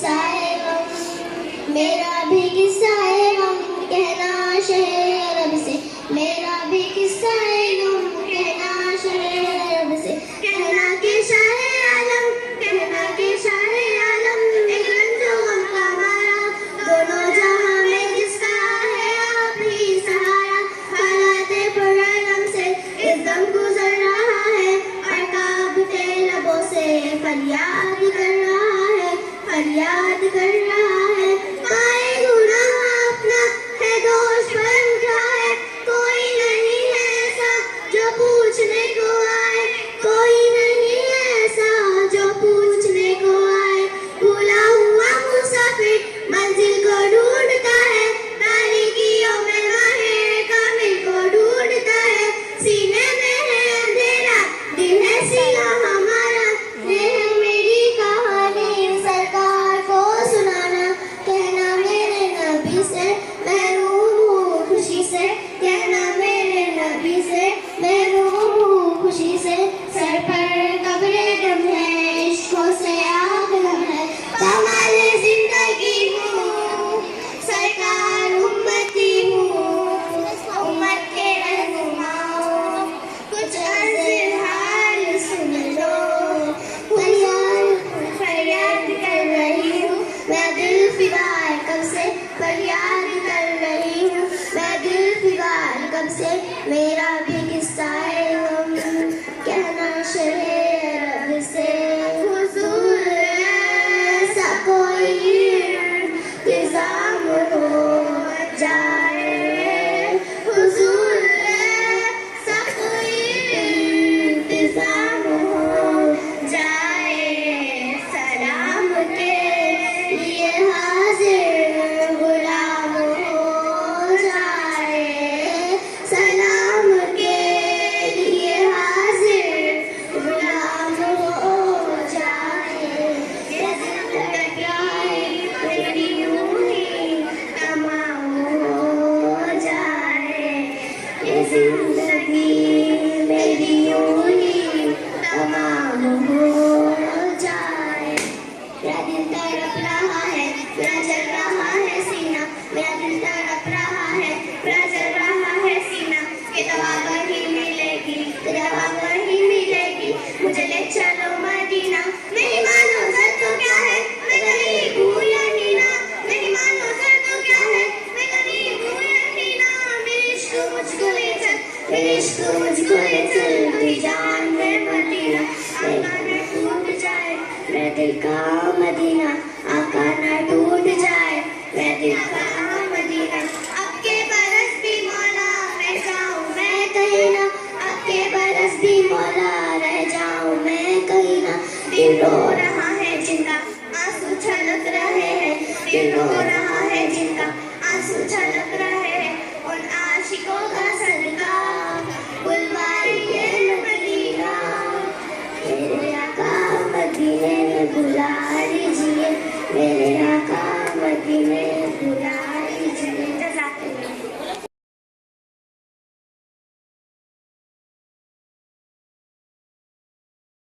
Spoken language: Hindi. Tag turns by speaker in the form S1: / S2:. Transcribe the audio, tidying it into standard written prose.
S1: किस्सा है गम, मेरा भी किस्सा है गम, कहना शहर अरब से। मेरा भी किस्सा है गम, कहना शहर अरब से। कहना के शाह आलम, कहना के शाह आलम, एक रंजो गम का मारा, दोनों जहां में जिसका है आप ही सहारा। हालाते पर आलम से इस दम गुजर रहा है, और काबते लबों से फरियाद कर रहा है, फरियाद कर रहा है। पाए गुनाह अपना है दोष पर उठा है, कोई नहीं है ऐसा जो पूछने को आए, कोई नहीं है ऐसा जो पूछने को आए। भूला हुआ मुसाफिर मंजिल को ढूंढता है, तारीकियों में माहिर कामिल को ढूंढता है। सीने में है अंधेरा, दिल है सिया हमारा, ये है मेरी कहानी सरकार को सुनाना। कहना मेरे नबी से महरूम हूँ खुशी से, कहना मेरे नबी से महरूम हूँ खुशी से। सर पर कब्रे गम है, इश्कों से आग लग है, कमाले जिंदगी हूँ सरकार उम्मती हूँ, उम्मत के रहनुमा हूँ। कुछ अर्ज़ हाल सुन लो, फरियाद कर रही हूँ मैं, दिल फिदा है कब से फरियाद कर रही हूँ मैं, दिल फिदा है कब से। मेरा भी किस्सा है गम, कहना शहर अरब से। हुजूर ऐसा कोई इंतजाम हो जाए, हुजूर ऐसा कोई इंतजाम हो जाए। सलाम के लिए हाजिर गुलाम हो जाए, सलाम के लिए हाजिर गुलाम हो जाए। ये जिंदगी मेरी यूं ही तमाम हो जाए, ये जिंदगी मेरी यूं ही तमाम हो जाए। मेरा दिल तड़प रहा है, मेरा जल रहा है सीना, मेरा दिल तड़प रहा है, मेरा जल रहा है सीना। ये दवा वही मिलेगी, ये दवा वही मिलेगी, मुझे ले चलो मदीना। नहीं मानो सर तो क्या है, मैं गरीब हूँ यही ना, नहीं मानो सर तो क्या है, मैं गरीब हूँ यही ना। मेरे इश्क मुझको ले चल, मेरे इश्क मुझको ले चल, मेरी जान में मदीना। आका न टूट जाए मेरे दिल का मदीना, आका न टूट जाए मेरे दिल का मदीना। अब के बरस भी मौला रह जाऊं मैं कहीं ना, अब के बरस भी मौला रह जाऊं मैं कहीं ना। दिल रो रहा है जिनका आंसू छलक रहे हैं, दिल रो रहा है जिनका आंसू छलक रहे हैं, उन आशिकों का सदका बुलवाइए मदीना। मेरे आका मदीने में बुला लीजिए, मेरे